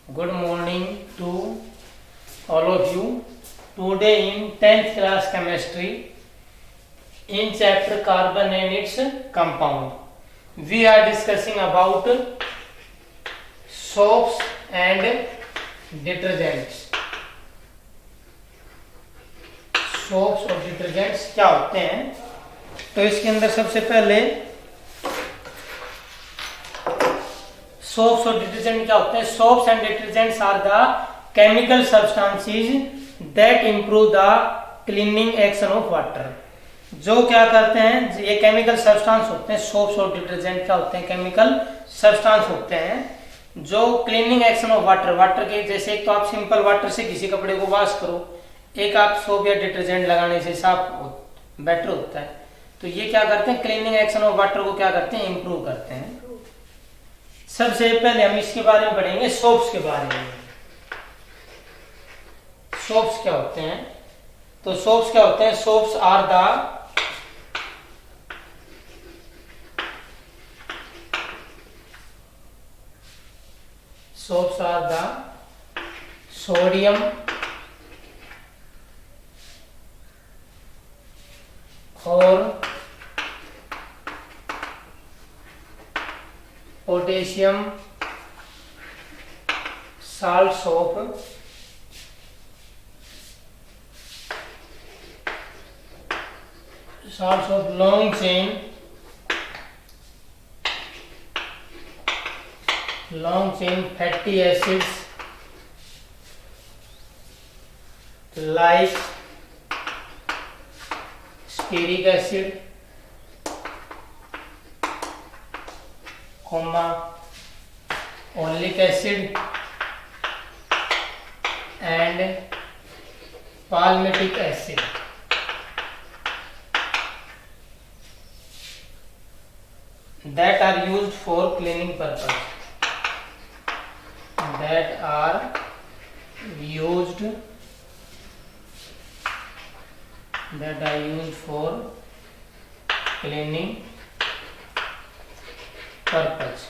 Good morning to all of you. Today in 10th class chemistry, in chapter carbon and its compound, we are discussing about soaps and detergents. Soaps और detergents क्या होते हैं? तो इसके अंदर सबसे पहले सोप्स और डिटर्जेंट क्या होते हैं? Soaps and detergents are the chemical substances that improve the cleaning action of water. जो क्या करते हैं, ये केमिकल सब्सटेंस होते हैं. सोप्स और डिटर्जेंट क्या होते हैं? केमिकल सब्सटेंस होते हैं जो cleaning action of water, water के जैसे एक तो आप सिंपल वाटर से किसी कपड़े को वॉश करो, एक आप सोप या डिटर्जेंट लगाने से साफ बेटर होता है. तो ये क्या करते हैं? क्लीनिंग एक्शन ऑफ वाटर को क्या करते हैं? इंप्रूव करते हैं. सबसे पहले हम इसके बारे में पढ़ेंगे, सोप्स के बारे में. सोप्स क्या होते हैं? तो सोप्स क्या होते हैं? सोप्स आर द सोडियम और potassium salt soap long chain fatty acids like stearic acid, oleic acid and palmitic acid. That are used for cleaning purpose. That are used for cleaning purpose.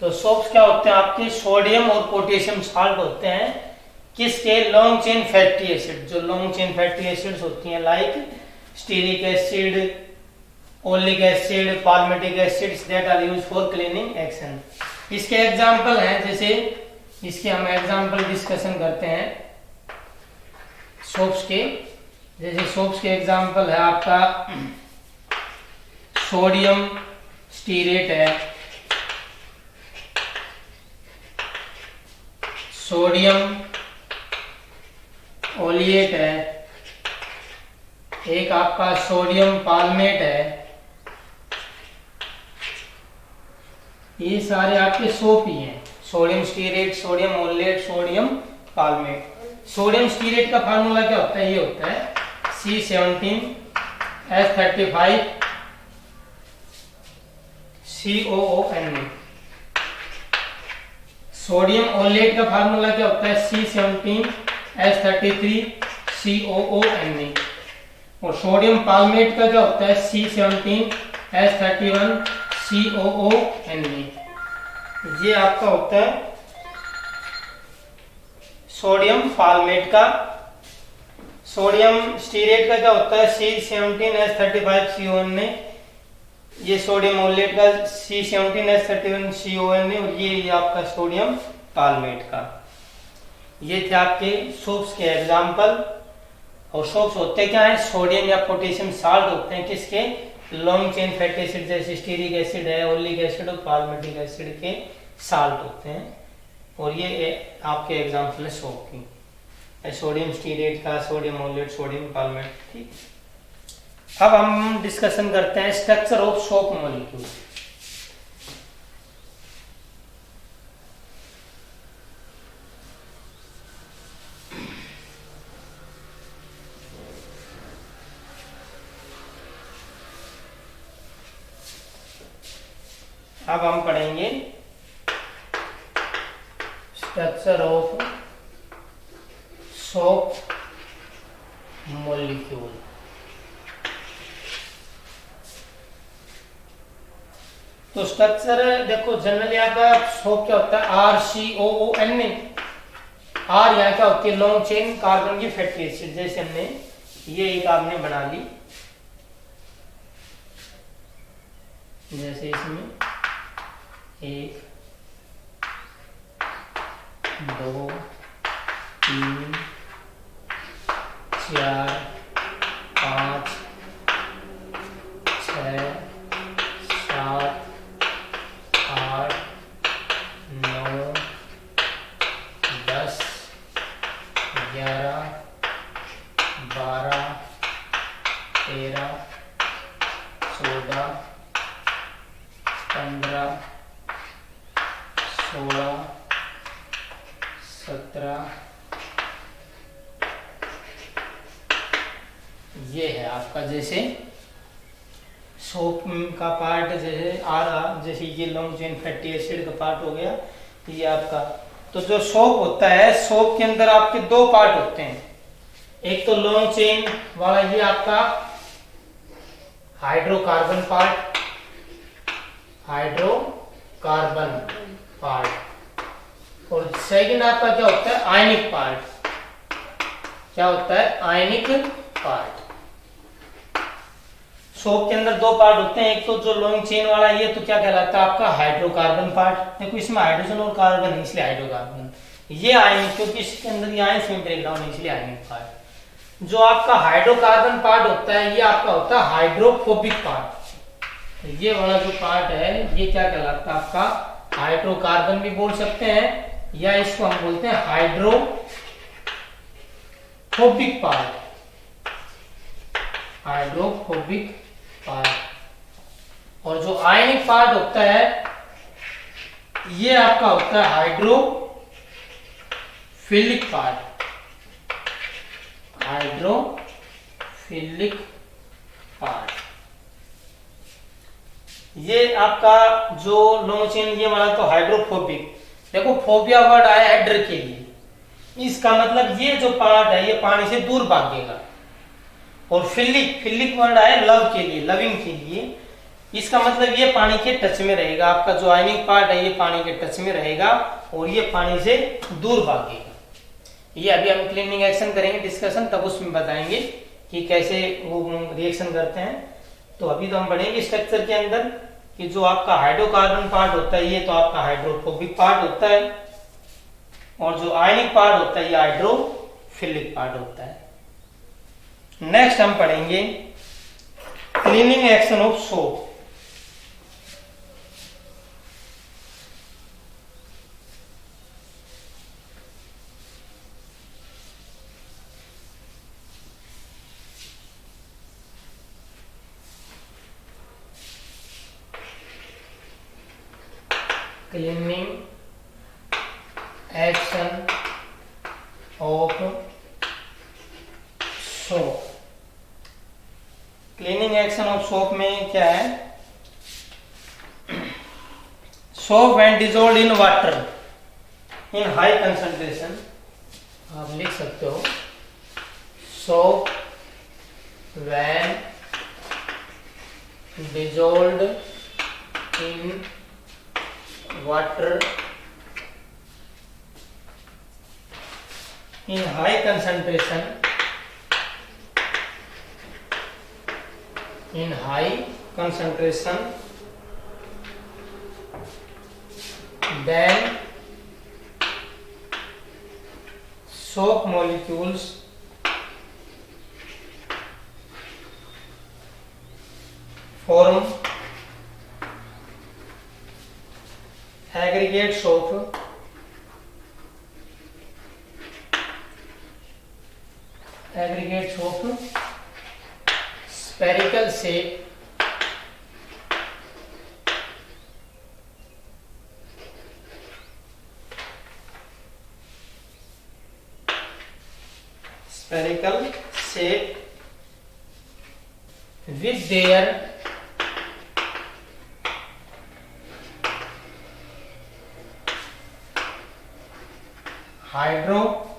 तो soaps क्या होते हैं? आपके sodium और potassium salt होते हैं. किसके? Long chain fatty acid. जो लॉन्ग चेन फैटी एसिड्स होती हैं like stearic acid, oleic acid, palmitic acids, that are used for cleaning action. इसके एग्जांपल हैं, जैसे इसके हम एग्जांपल डिस्कशन करते हैं सोप्स के. जैसे सोप्स के एग्जांपल है आपका सोडियम स्टीरेट है, सोडियम ओलिएट है, एक आपका सोडियम पाल्मेट है. ये सारे आपके सोप ही हैं. Sodium stearate, sodium oleate, sodium palmitate. Sodium stearate का फार्मूला क्या होता है? ये होता है C17H35 COONA. सोडियम ओलेट का फार्मूला क्या होता है? C17H33 COONA. और सोडियम पाल्मेट का क्या होता है? C17H31 COONA. ये आपका होता है सोडियम पाल्मेट का. सोडियम स्टीरेट का क्या होता है? C17H35 CONA. ये सोडियम ओलेट का C17H31 CONA. और ये आपका सोडियम पाल्मेट का. ये थे आपके सोप्स के एग्जांपल. और सोप्स होते क्या है? सोडियम या पोटेशियम साल्ट होते हैं. किसके? लॉन्ग चेन फैटी एसिड जैसे स्टीरिक एसिड है, ओलिक एसिड और पाल्मिटिक एसिड के साल्ट होते हैं. और ये आपके एग्जांपल है सोप की, सोडियम स्टीरेट का, सोडियम ओलेट, सोडियम पाल्मेट. ठीक. अब हम डिस्कशन करते हैं स्ट्रक्चर ऑफ सोप मॉलिक्यूल. अब हम पढ़ेंगे स्ट्रक्चर ऑफ सोप मॉलिक्यूल. तो स्ट्रक्चर देखो जनरली आपका सोप क्या होता है, RCOON में आर यहाँ क्या होती है, लॉन्ग चेन कार्बन की फैटी एसिड। जैसे हमने ये एक आपने बना ली, जैसे इसमें 1 2 3 4 5 6 7 8 9 10 11 12 13 14 15 16 17, ये है आपका जैसे सोप का पार्ट, जैसे जैसे ये लॉन्ग चेन फैटी एसिड का पार्ट हो गया ये आपका। तो जो सोप होता है, सोप के अंदर आपके दो पार्ट होते हैं, एक तो लॉन्ग चेन वाला ये आपका हाइड्रोकार्बन पार्ट, हाइड्रोकार्बन पार्ट, और सेकंड आपका क्या होता है, आयनिक पार्ट। क्या होता है, आयनिक पार्ट। सोप के अंदर दो पार्ट होते हैं, एक तो जो लॉन्ग चेन वाला ये तो क्या कहलाता है आपका हाइड्रोकार्बन पार्ट। देखो इसमें हाइड्रोजन और कार्बन है इसलिए हाइड्रोकार्बन। ये आयनिक, क्योंकि इसके अंदर ये आयंस में ब्रेकडाउन है इसलिए आयनिक पार्ट। जो आपका हाइड्रोकार्बन पार्ट होता है ये आपका होता है हाइड्रोफोबिक पार्ट। ये वाला जो पार्ट है ये क्या कहलाता है आपका हाइड्रोकार्बन भी बोल सकते हैं, या इसको हम बोलते हैं हाइड्रोफोबिक पार्ट, हाइड्रोफोबिक पार्ट। और जो आयनिक पार्ट होता है ये आपका होता है हाइड्रोफिलिक पार्ट, हाइड्रोफिलिक पार्ट। ये आपका जो लॉन्ग चेन ये वाला तो हाइड्रोफोबिक। देखो फोबिया वर्ड आया है डर के लिए, इसका मतलब ये जो पार्ट है ये पानी से दूर भागेगा। और फिलिक, फिलिक वर्ड आया लव के लिए, लविंग के लिए, इसका मतलब ये पानी के टच में रहेगा। आपका जो आयनिक पार्ट है ये पानी के टच में रहेगा और ये पानी से दूर भागेगा। ये अभी हम क्लीनिंग एक्शन करेंगे डिस्कशन, तब उसमें बताएंगे कि कैसे वो रिएक्शन करते हैं। तो अभी तो हम बढ़ेंगे स्ट्रक्चर के अंदर कि जो आपका हाइड्रोकार्बन पार्ट होता है ये तो आपका हाइड्रोफोबिक पार्ट होता है, और जो आयनिक पार्ट होता है ये हाइड्रोफिलिक पार्ट होता है। नेक्स्ट हम पढ़ेंगे cleaning action of soap. Cleaning action of soap. Cleaning action of soap में क्या है, soap when dissolved in water in high concentration, आप लिख सकते हो soap when dissolved in water in high concentration, in high concentration, then soap molecules form aggregate soap, aggregate soap, spherical shape, spherical shape with their hydrocarbon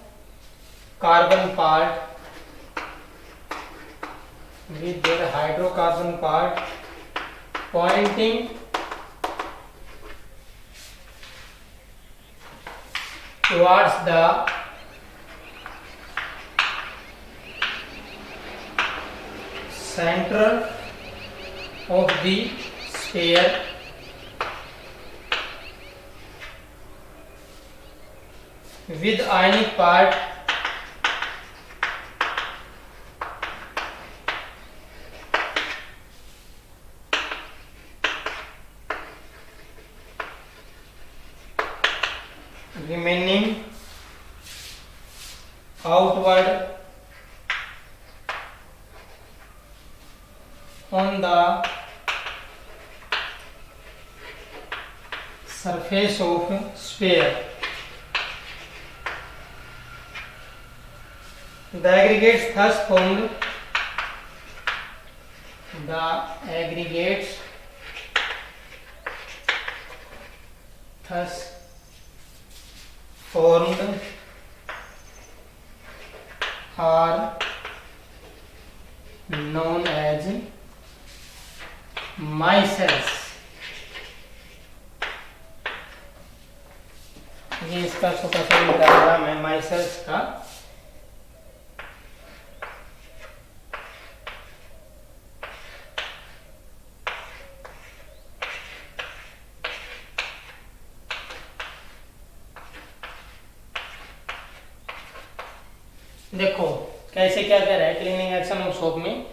part, with their hydrocarbon part pointing towards the center of the sphere with ionic part remaining outward on the surface of sphere. The aggregates thus formed, the aggregates thus formed are known as micelles. ये इसका छोटा सा diagram है माइसेल्स का। देखो कैसे क्या कह रहा है क्लीनिंग एक्शन ऑफ सोप में।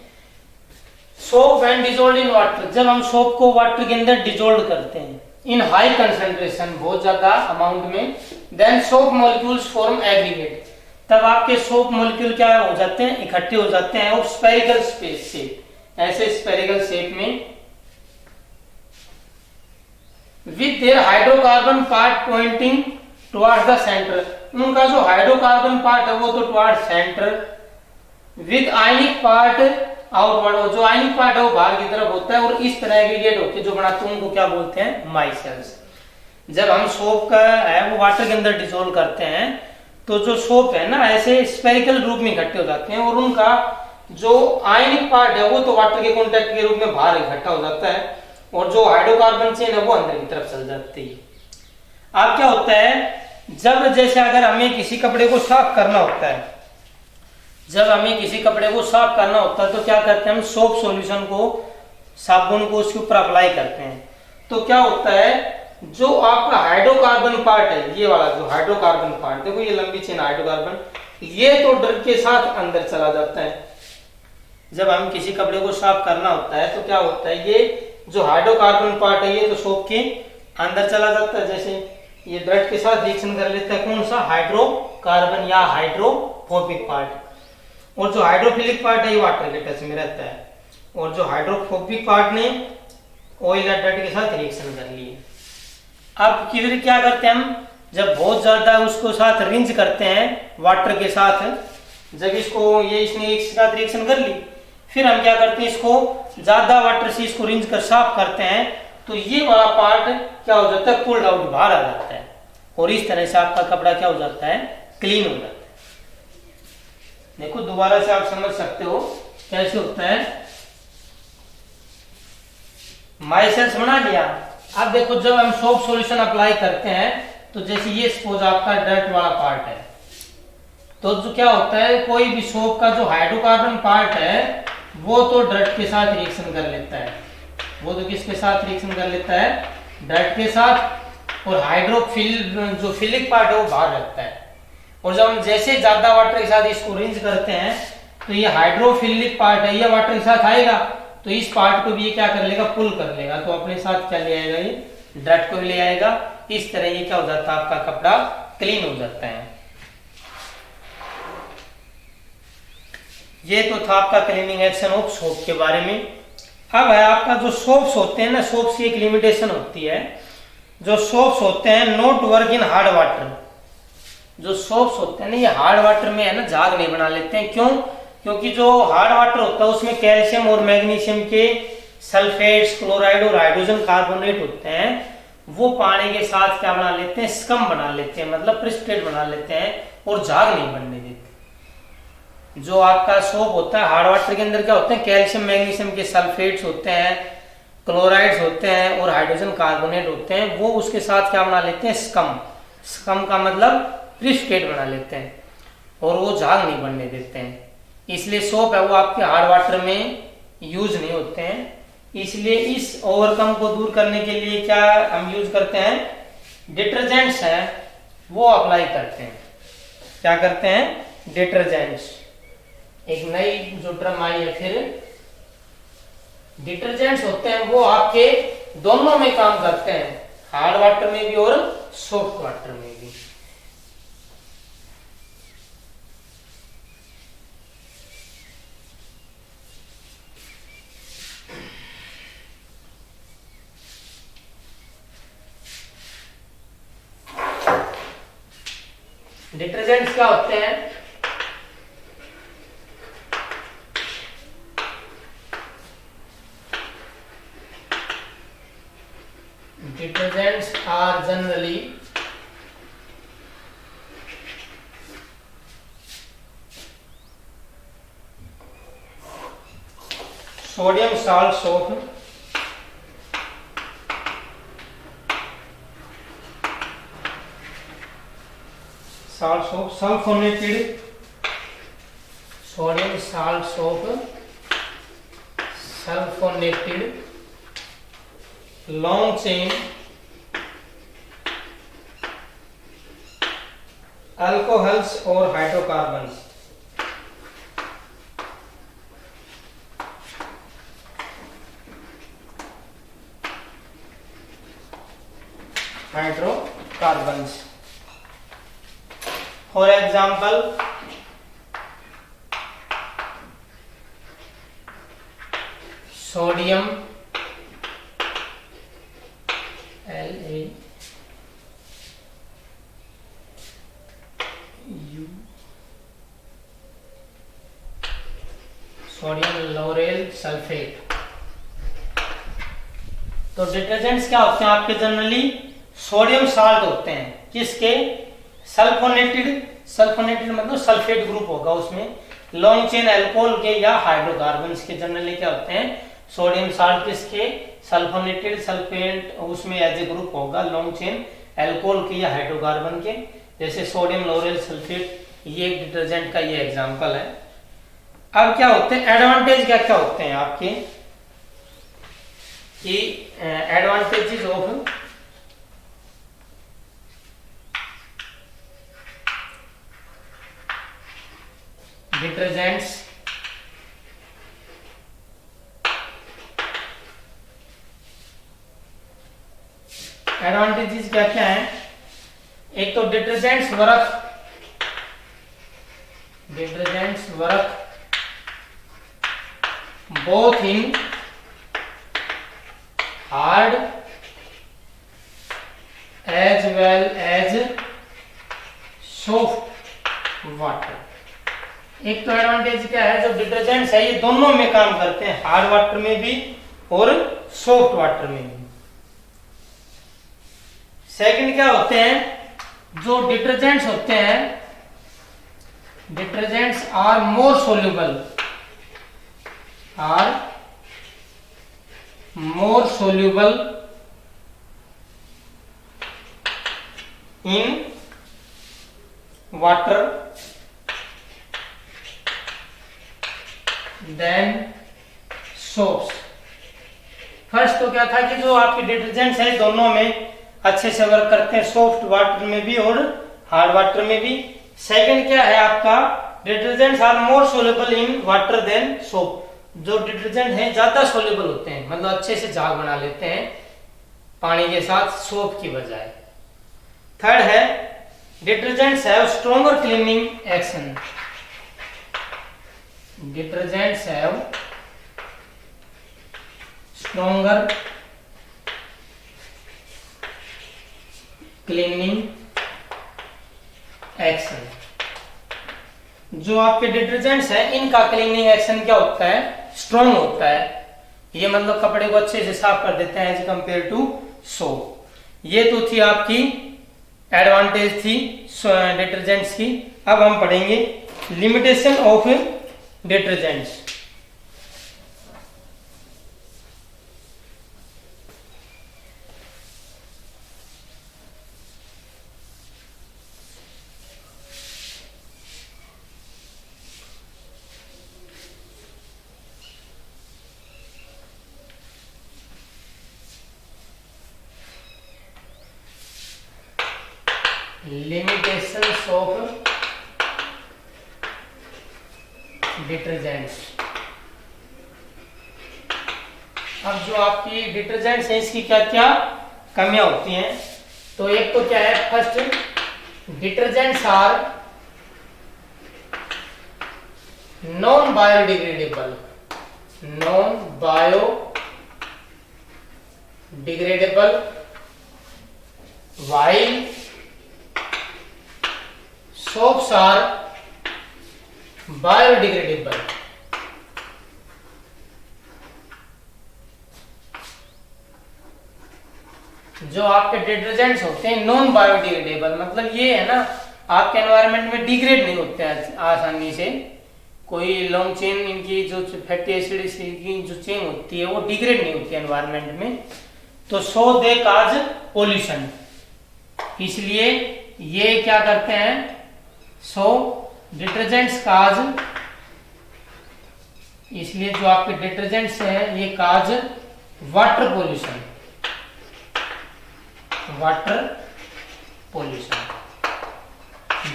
Soap when dissolved in water, जब हम सोप को वाटर के अंदर डिजोल्व करते हैं इन हाई कंसंट्रेशन, बहुत ज्यादा अमाउंट में, then soap molecules form aggregate, तब आपके सोप मॉलिक्यूल क्या हो जाते हैं, इकट्ठे हो जाते हैं और स्फेरिकल स्पेस शेप, ऐसे स्फेरिकल शेप में, with their hydrocarbon part pointing towards the centre, उनका जो हाइड्रोकार्बन पार्ट है वो तो towards centre, with ionic part outward, जो आयनिक पार्ट है वो बाहर की तरफ होता है और इस तरह एग्रीगेट होकर जो बनाते हैं उनको क्या बोलते हैं, माइसेल्स। जब हम सोप का है वो वाटर के अंदर डिसोल्व करते हैं तो जो सोप है ना ऐसे स्फेरिकल रूप में इकट्ठे हो जाते हैं और उनका जो आयनिक पार्ट है वो तो वाटर के कॉन्टेक्ट के रूप में बाहर इकट्ठा हो जाता है और जो हाइड्रोकार्बन चेन है वो अंदर की तरफ चल जाती है। अब क्या होता है, जब जैसे अगर हमें किसी कपड़े को साफ करना होता है, जब हमें किसी कपड़े को साफ करना होता है तो क्या करते हैं हम, सोप सॉल्यूशन को, साबुन को उसके ऊपर अप्लाई करते हैं। तो क्या होता है, जो आपका हाइड्रोकार्बन पार्ट है, ये वाला जो हाइड्रोकार्बन पार्ट, देखो ये लंबी चेन हाइड्रोकार्बन, ये तो ड्रग के साथ अंदर चला जाता है। जब हम किसी कपड़े को साफ करना होता है तो क्या होता है, ये जो हाइड्रोकार्बन पार्ट है ये तो सोप के अंदर चला जाता है, जैसे ये ड्रग के साथ रिएक्शन कर लेता है, कौन सा, हाइड्रोकार्बन या हाइड्रोफोबिक पार्ट, और जो हाइड्रोफिलिक पार्ट है ये वाटर के टच में रहता है, और जो हाइड्रोफोबिक पार्ट ने ऑयल या डर्ट के साथ रिएक्शन कर लिए। अब फिर क्या करते हैं हम, जब बहुत ज्यादा उसको साथ रिंज करते हैं वाटर के साथ, जब इसको ये इसने एक साथ रिएक्शन कर ली, फिर हम क्या करते हैं, इसको ज्यादा वाटर से इसको रिंज कर साफ करते हैं तो ये वाला पार्ट क्या हो जाता है, पुल्ड आउट, बाहर आ जाता है और इस तरह से आपका कपड़ा क्या हो जाता है, क्लीन हो जाता है। देखो दोबारा से आप समझ सकते हो कैसे होता है। माइसेल्स बना लिया। अब देखो जब हम सोप सॉल्यूशन अप्लाई करते हैं तो जैसे ये सपोज आपका डर्ट वाला पार्ट है, तो जो क्या होता है, कोई भी सोप का जो हाइड्रोकार्बन पार्ट है वो तो डर्ट के साथ रिएक्शन कर लेता है, वो तो किसके साथ रिएक्शन कर लेता है, डर्ट के साथ, और हाइड्रोफिल जो फिलिक पार्ट है वो बाहर रहता है। और जब हम जैसे ज्यादा वाटर के साथ इसको रिंज करते हैं तो ये हाइड्रोफिलिक पार्ट है ये वाटर के साथ आएगा तो इस पार्ट को भी ये क्या कर लेगा, पुल कर लेगा, तो अपने साथ क्या ले आएगा, ये डर्ट को भी ले आएगा। इस तरह ये क्या हो जाता है, आपका कपड़ा क्लीन हो जाता है। ये तो था आपका क्लीनिंग एक्शन ऑफ सोप के बारे में। अब है आपका जो सोप्स होते हैं ना, सोप्स की एक लिमिटेशन होती है, जो सोप्स होते हैं not work in hard water. जो सोप्स होते हैं ना ये हार्ड वाटर में है ना झाग नहीं बना लेते हैं, क्यों, क्योंकि जो हार्ड वाटर होता है उसमें कैल्शियम और मैग्नीशियम के सल्फेट्स, क्लोराइड और हाइड्रोजन कार्बोनेट होते हैं, वो पानी के साथ क्या बना लेते हैं, स्कम बना लेते हैं, मतलब प्रिसिपिटेट बना लेते हैं और झाग नहीं बनने देते। जो आपका सोप होता है हार्ड वाटर के अंदर क्या होते हैं, कैल्शियम मैग्नीशियम के सल्फेट्स होते हैं, क्लोराइड्स होते हैं और हाइड्रोजन कार्बोनेट होते हैं, वो उसके साथ क्या बना लेते हैं, स्कम। स्कम का मतलब प्रिसिपिटेट बना लेते हैं और वो झाग नहीं बनने देते हैं। इसलिए सोप है वो आपके हार्ड वाटर में यूज नहीं होते हैं। इसलिए इस ओवरकम को दूर करने के लिए क्या हम यूज करते हैं, डिटर्जेंट्स हैं वो अप्लाई करते हैं। क्या करते हैं, डिटर्जेंट्स। एक नई जो टर्म आई है फिर, डिटर्जेंट्स होते हैं वो आपके दोनों में काम करते हैं, हार्ड वाटर में भी और सॉफ्ट वाटर में भी। डिटर्जेंट्स क्या होते हैं, detergents are generally sodium salt soap, sulfonated sodium salt soap, sulfonated long chain alcohols और hydrocarbons। Hydrocarbons for example sodium La sodium lauryl sulphate. तो डिटर्जेंट्स क्या होते हैं आपके, जनरली सोडियम साल्ट होते हैं, किसके, सल्फोनेटेड मतलब सल्फेट ग्रुप होगा उसमें, लॉन्ग चेन अल्कोहल के या हाइड्रोकार्बन्स के जनरली क्या होते हैं, सोडियम साल्ट किसके, सल्फोनेटेड सल्फेट उसमें एज ए ग्रुप होगा, लॉन्ग चेन अल्कोहल के या हाइड्रोकार्बन के, जैसे सोडियम लोरेल सल्फेट, ये एक डिटर्जेंट का ये एग्जांपल है। अब क्या होते हैं एडवांटेज, क्या क्या होते हैं आपके, कि एडवांटेजेस ऑफ डिटर्जेंट्स, एडवांटेजेस क्या क्या है, एक तो detergents work both in hard as well as soft water। एक तो एडवांटेज क्या है, जो डिटर्जेंट्स है ये दोनों में काम करते हैं, हार्ड वाटर में भी और सॉफ्ट वाटर में भी। सेकंड क्या होते हैं, जो डिटर्जेंट्स होते हैं, detergents are more soluble in water than soaps। First तो क्या था कि जो आपके डिटर्जेंट्स है दोनों में अच्छे से वर्क करते हैं, सॉफ्ट वाटर में भी और हार्ड वाटर में भी। सेकंड क्या है आपका, detergents are more soluble in water than soap, जो डिटर्जेंट है ज्यादा सोल्यूबल होते हैं, मतलब अच्छे से झाग बना लेते हैं पानी के साथ सोप की बजाय। थर्ड है detergents have stronger cleaning action, detergents have stronger cleaning action. जो आपके डिटर्जेंट्स हैं इनका क्लीनिंग एक्शन क्या होता है, स्ट्रॉन्ग होता है, ये मतलब कपड़े को अच्छे से साफ कर देते हैं एज कंपेयर टू सोप। ये तो थी आपकी एडवांटेज थी डिटर्जेंट्स की। अब हम पढ़ेंगे limitation of detergents. Limitations of detergents. अब जो आपकी डिटर्जेंट्स है इसकी क्या क्या कमियां होती हैं, तो एक तो क्या है, first detergents are non biodegradable, non biodegradable, while soaps are biodegradable। जो आपके डिटर्जेंट्स होते हैं नॉन बायोडिग्रेडेबल, मतलब ये है ना आपके एनवायरनमेंट में डिग्रेड नहीं होते हैं आसानी से, कोई लॉन्ग चेन इनकी जो फैटी एसिड की जो चेन होती है वो डिग्रेड नहीं होती है एनवायरनमेंट में, तो सो दे काज पोल्यूशन, इसलिए ये क्या करते हैं, सो डिटर्जेंट्स काज, इसलिए जो आपके डिटर्जेंट्स हैं ये काज वाटर पोल्यूशन, वाटर पोल्यूशन।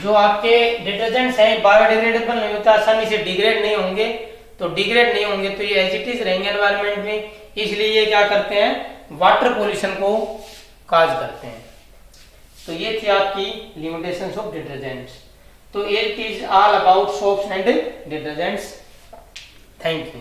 जो आपके डिटर्जेंट्स हैं बायोडिग्रेडेबल नहीं होता, आसानी से डिग्रेड नहीं होंगे, तो डिग्रेड नहीं होंगे तो ये एज इट इज रहेंगे एनवायरनमेंट में, इसलिए ये क्या करते हैं, वाटर पोल्यूशन को काज करते हैं। तो ये थी आपकी लिमिटेशंस ऑफ डिटर्जेंट्स। तो it is all about soaps and detergents. Thank you.